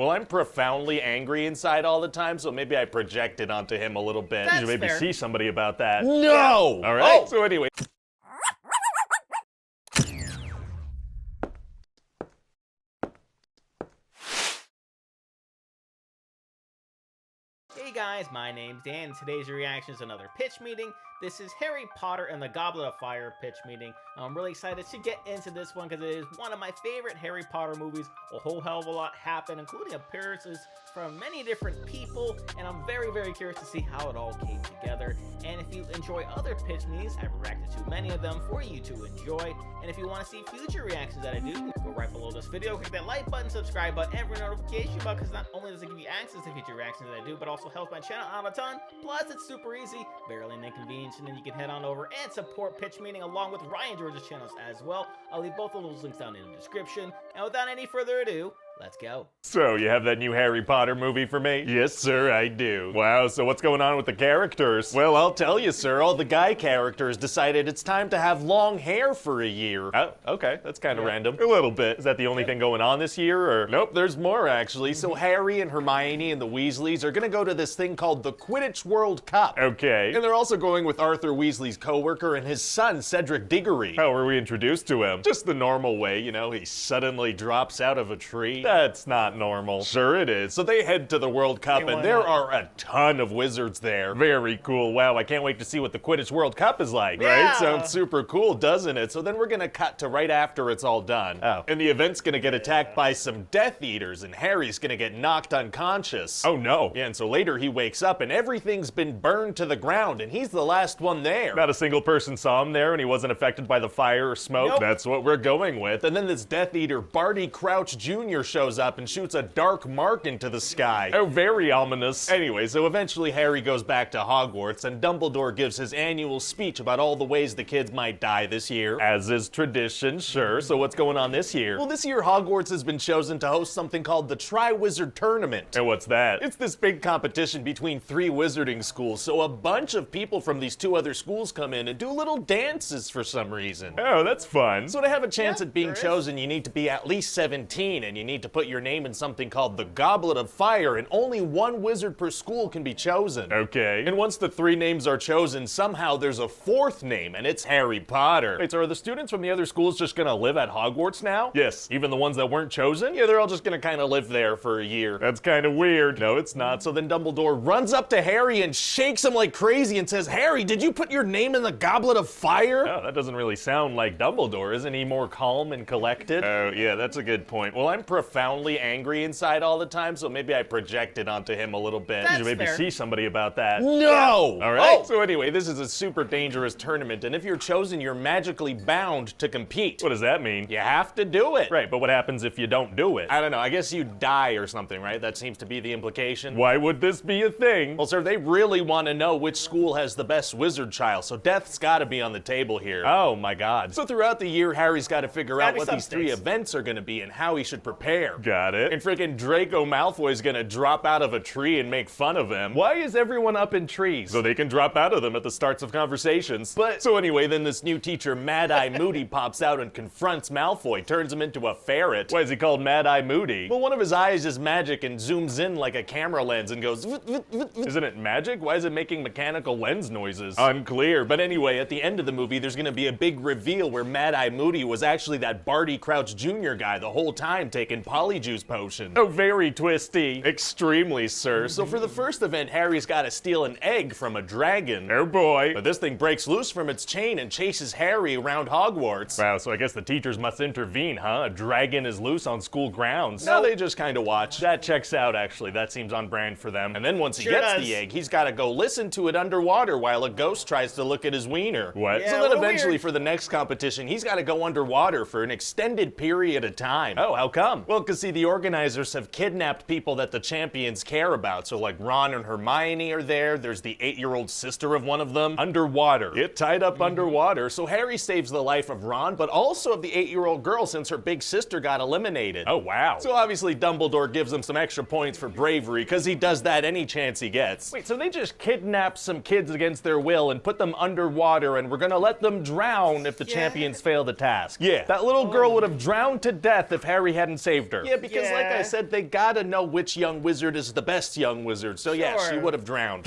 Well, I'm profoundly angry inside all the time, so maybe I project it onto him a little bit. That's You should maybe fair. see somebody about that. No! All right. Oh. So anyway. Hey guys, my name's Dan, and today's reaction is another pitch meeting. This is Harry Potter and the Goblet of Fire pitch meeting. I'm really excited to get into this one because it is one of my favorite Harry Potter movies. A whole hell of a lot happened, including appearances from many different people, and I'm very, very curious to see how it all came together. And if you enjoy other pitch meetings, I've reacted to many of them for you to enjoy. And if you want to see future reactions that I do, go right below this video, click that like button, subscribe button, and notification bell, because not only does it give you access to future reactions that I do, but also helps my channel out a ton. Plus, it's super easy, barely an inconvenience, and then you can head on over and support Pitch Meeting along with Ryan George's channels as well. I'll leave both of those links down in the description. And without any further ado, let's go. So, you have that new Harry Potter movie for me? Yes, sir, I do. Wow, so what's going on with the characters? Well, I'll tell you, sir, all the guy characters decided it's time to have long hair for a year. Oh, okay, that's kind of random. A little bit. Is that the only thing going on this year, or? Nope, there's more, actually. So Harry and Hermione and the Weasleys are gonna go to this thing called the Quidditch World Cup. Okay. And they're also going with Arthur Weasley's coworker and his son, Cedric Diggory. How were we introduced to him? Just the normal way, you know, he suddenly drops out of a tree. That's not normal. Sure it is. So they head to the World Cup, and there are a ton of wizards there. Very cool. Wow, I can't wait to see what the Quidditch World Cup is like. Yeah. Right? Sounds super cool, doesn't it? So then we're gonna cut to right after it's all done. Oh. And the event's gonna get attacked by some Death Eaters, and Harry's gonna get knocked unconscious. Oh no. Yeah, and so later he wakes up, and everything's been burned to the ground, and he's the last one there. Not a single person saw him there, and he wasn't affected by the fire or smoke. Nope. That's what we're going with. And then this Death Eater, Barty Crouch Jr., shows up and shoots a dark mark into the sky. Oh, very ominous. Anyway, so eventually Harry goes back to Hogwarts, and Dumbledore gives his annual speech about all the ways the kids might die this year. As is tradition, sure. So what's going on this year? Well, this year Hogwarts has been chosen to host something called the Triwizard Tournament. And what's that? It's this big competition between 3 wizarding schools, so a bunch of people from these 2 other schools come in and do little dances for some reason. Oh, that's fun. So to have a chance at being chosen, you need to be at least 17, and you need to put your name in something called the Goblet of Fire, and only 1 wizard per school can be chosen. Okay. And once the 3 names are chosen, somehow there's a 4th name, and it's Harry Potter. Wait, so are the students from the other schools just gonna live at Hogwarts now? Yes. Even the ones that weren't chosen? Yeah, they're all just gonna kind of live there for a year. That's kind of weird. No, it's not. So then Dumbledore runs up to Harry and shakes him like crazy and says, "Harry, did you put your name in the Goblet of Fire?" Oh, that doesn't really sound like Dumbledore. Isn't he more calm and collected? Oh, yeah, that's a good point. Well, I'm profoundly angry inside all the time, so maybe I project it onto him a little bit. That's You should maybe fair. see somebody about that. No! All right. Oh. So anyway, this is a super dangerous tournament, and if you're chosen, you're magically bound to compete. What does that mean? You have to do it. Right, but what happens if you don't do it? I don't know. I guess you die or something, right? That seems to be the implication. Why would this be a thing? Well, sir, they really want to know which school has the best wizard child, so death's got to be on the table here. Oh my God. So throughout the year, Harry's got to figure out what these 3 events are going to be and how he should prepare. Got it. And freaking Draco Malfoy's gonna drop out of a tree and make fun of him. Why is everyone up in trees? So they can drop out of them at the starts of conversations. But so anyway, then this new teacher, Mad-Eye Moody, pops out and confronts Malfoy, turns him into a ferret. Why is he called Mad-Eye Moody? Well, one of his eyes is magic and zooms in like a camera lens and goes, Isn't it magic? Why is it making mechanical lens noises? Unclear. But anyway, at the end of the movie, there's gonna be a big reveal where Mad-Eye Moody was actually that Barty Crouch Jr. guy the whole time taking Polyjuice potion. Oh, very twisty. Extremely, sir. So for the first event, Harry's gotta steal an egg from a dragon. Oh boy. But this thing breaks loose from its chain and chases Harry around Hogwarts. Wow, so I guess the teachers must intervene, huh? A dragon is loose on school grounds. No, they just kind of watch. That checks out, actually. That seems on brand for them. And then once he gets the egg, he's gotta go listen to it underwater while a ghost tries to look at his wiener. What? Yeah, so then eventually for the next competition, he's gotta go underwater for an extended period of time. Oh, how come? Well, because see, the organizers have kidnapped people that the champions care about. So like Ron and Hermione are there. There's the 8-year-old sister of one of them. Underwater. Get tied up underwater. So Harry saves the life of Ron, but also of the 8-year-old girl since her big sister got eliminated. Oh, wow. So obviously Dumbledore gives him some extra points for bravery because he does that any chance he gets. Wait, so they just kidnapped some kids against their will and put them underwater and we're gonna let them drown if the champions fail the task. Yeah, that little girl would have drowned to death if Harry hadn't saved saved her. Yeah, because like I said, they gotta know which young wizard is the best young wizard. So yeah, she would have drowned.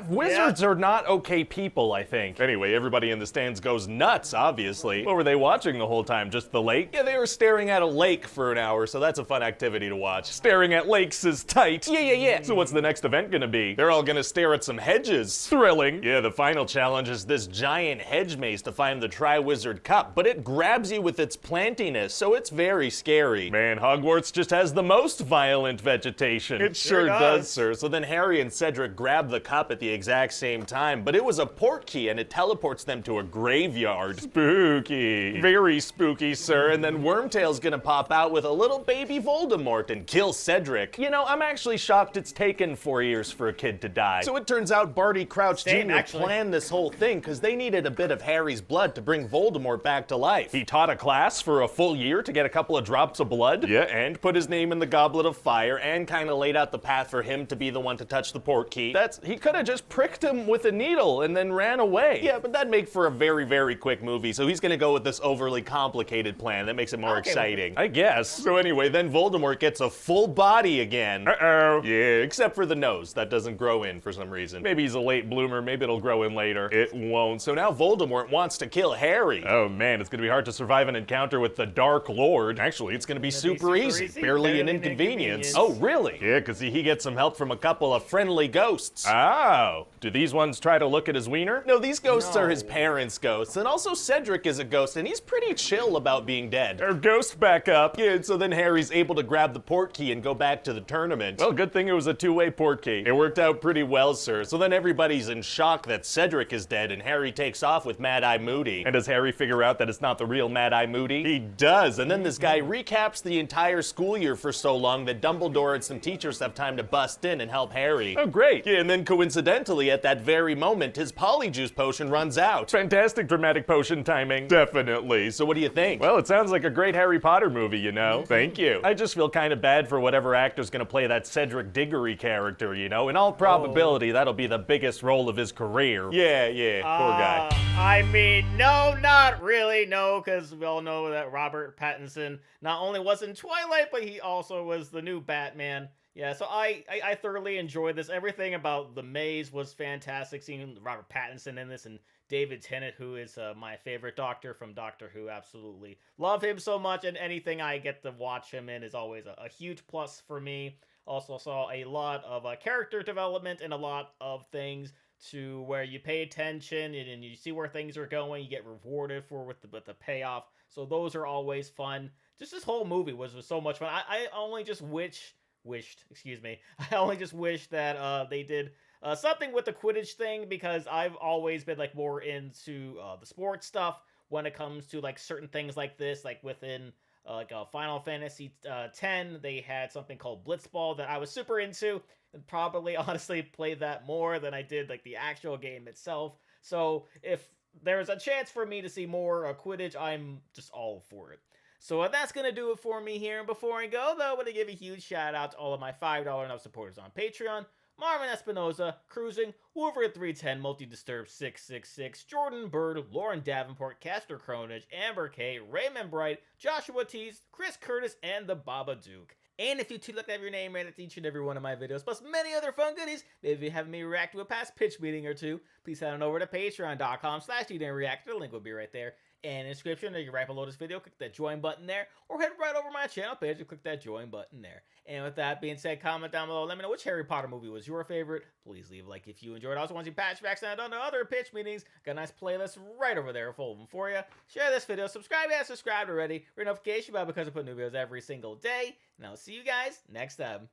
Wizards are not okay people, I think. Anyway, everybody in the stands goes nuts, obviously. What were they watching the whole time? Just the lake? Yeah, they were staring at a lake for an hour, so that's a fun activity to watch. Staring at lakes is tight. Yeah. So what's the next event gonna be? They're all gonna stare at some hedges. Thrilling. Yeah, the final challenge is this giant hedge maze to find the Triwizard Cup, but it grabs you with its plantiness, so it's very scary. Man, Hogwarts just has the most violent vegetation. It sure does, sir. So then Harry and Cedric grab the cup at the exact same time, but it was a portkey and it teleports them to a graveyard. Spooky. Very spooky, sir. And then Wormtail's gonna pop out with a little baby Voldemort and kill Cedric. You know, I'm actually shocked it's taken 4 years for a kid to die. So it turns out Barty Crouch Jr. planned this whole thing because they needed a bit of Harry's blood to bring Voldemort back to life. He taught a class for a full year to get a couple of drops of blood. Yeah, and put his name in the Goblet of Fire and kind of laid out the path for him to be the one to touch the portkey. He could have just pricked him with a needle and then ran away. Yeah, but that'd make for a very, very quick movie, so he's gonna go with this overly complicated plan that makes it more exciting. I guess. So anyway, then Voldemort gets a full body again. Uh-oh. Yeah, except for the nose. That doesn't grow in for some reason. Maybe he's a late bloomer, maybe it'll grow in later. It won't. So now Voldemort wants to kill Harry. Oh man, it's gonna be hard to survive an encounter with the Dark Lord. Actually, it's gonna be super easy. Barely an inconvenience. Oh, really? Yeah, because he gets some help from a couple of friendly ghosts. Oh. Do these ones try to look at his wiener? No, these ghosts are his parents' ghosts. And also Cedric is a ghost, and he's pretty chill about being dead. Our ghost back up. Yeah, and so then Harry's able to grab the portkey and go back to the tournament. Well, good thing it was a two-way portkey. It worked out pretty well, sir. So then everybody's in shock that Cedric is dead, and Harry takes off with Mad-Eye Moody. And does Harry figure out that it's not the real Mad-Eye Moody? He does, and then this guy recaps the entire school year for so long that Dumbledore and some teachers have time to bust in and help Harry. Oh, great. Yeah, and then coincidentally, at that very moment, his Polyjuice potion runs out. Fantastic dramatic potion timing. Definitely. So what do you think? Well, it sounds like a great Harry Potter movie, you know? Thank you. I just feel kind of bad for whatever actor's gonna play that Cedric Diggory character, you know? In all probability, that'll be the biggest role of his career. Yeah, poor guy. I mean, no, not really, no, because we all know that Robert Pattinson not only was in Twilight, but he also was the new Batman. Yeah, so I thoroughly enjoyed this. Everything about the maze was fantastic. Seeing Robert Pattinson in this and David Tennant, who is my favorite Doctor from Doctor Who. Absolutely love him so much, and anything I get to watch him in is always a huge plus for me. Also saw a lot of character development and a lot of things to where you pay attention and you see where things are going. You get rewarded with the payoff. So those are always fun. Just this whole movie was so much fun. I only just wished that they did something with the Quidditch thing, because I've always been like more into the sports stuff when it comes to like certain things like this. Like within Final Fantasy X, they had something called Blitzball that I was super into, and probably honestly played that more than I did like the actual game itself. So if there's a chance for me to see more Quidditch, I'm just all for it. So that's going to do it for me here. And before I go, though, I want to give a huge shout out to all of my $5 and up supporters on Patreon. Marvin Espinoza, Cruising, Wolverine 310, Multi-Disturbed 666, Jordan Bird, Lauren Davenport, Castor Cronage, Amber K, Raymond Bright, Joshua Tees, Chris Curtis, and the Babadook. And if you too like to have your name read at each and every one of my videos, plus many other fun goodies, maybe having me react to a past pitch meeting or two, please head on over to patreon.com/Reactor. The link will be right there in the description, or you right below this video, click that join button there, or head right over my channel page and click that join button there. And with that being said, comment down below, let me know which Harry Potter movie was your favorite. Please leave a like if you enjoyed. I also want to see patch backs and I've done other pitch meetings. Got a nice playlist right over there full of them for you. Share this video, subscribe if you haven't subscribed already, ring notification bell because I put new videos every single day, and I'll see you guys next time.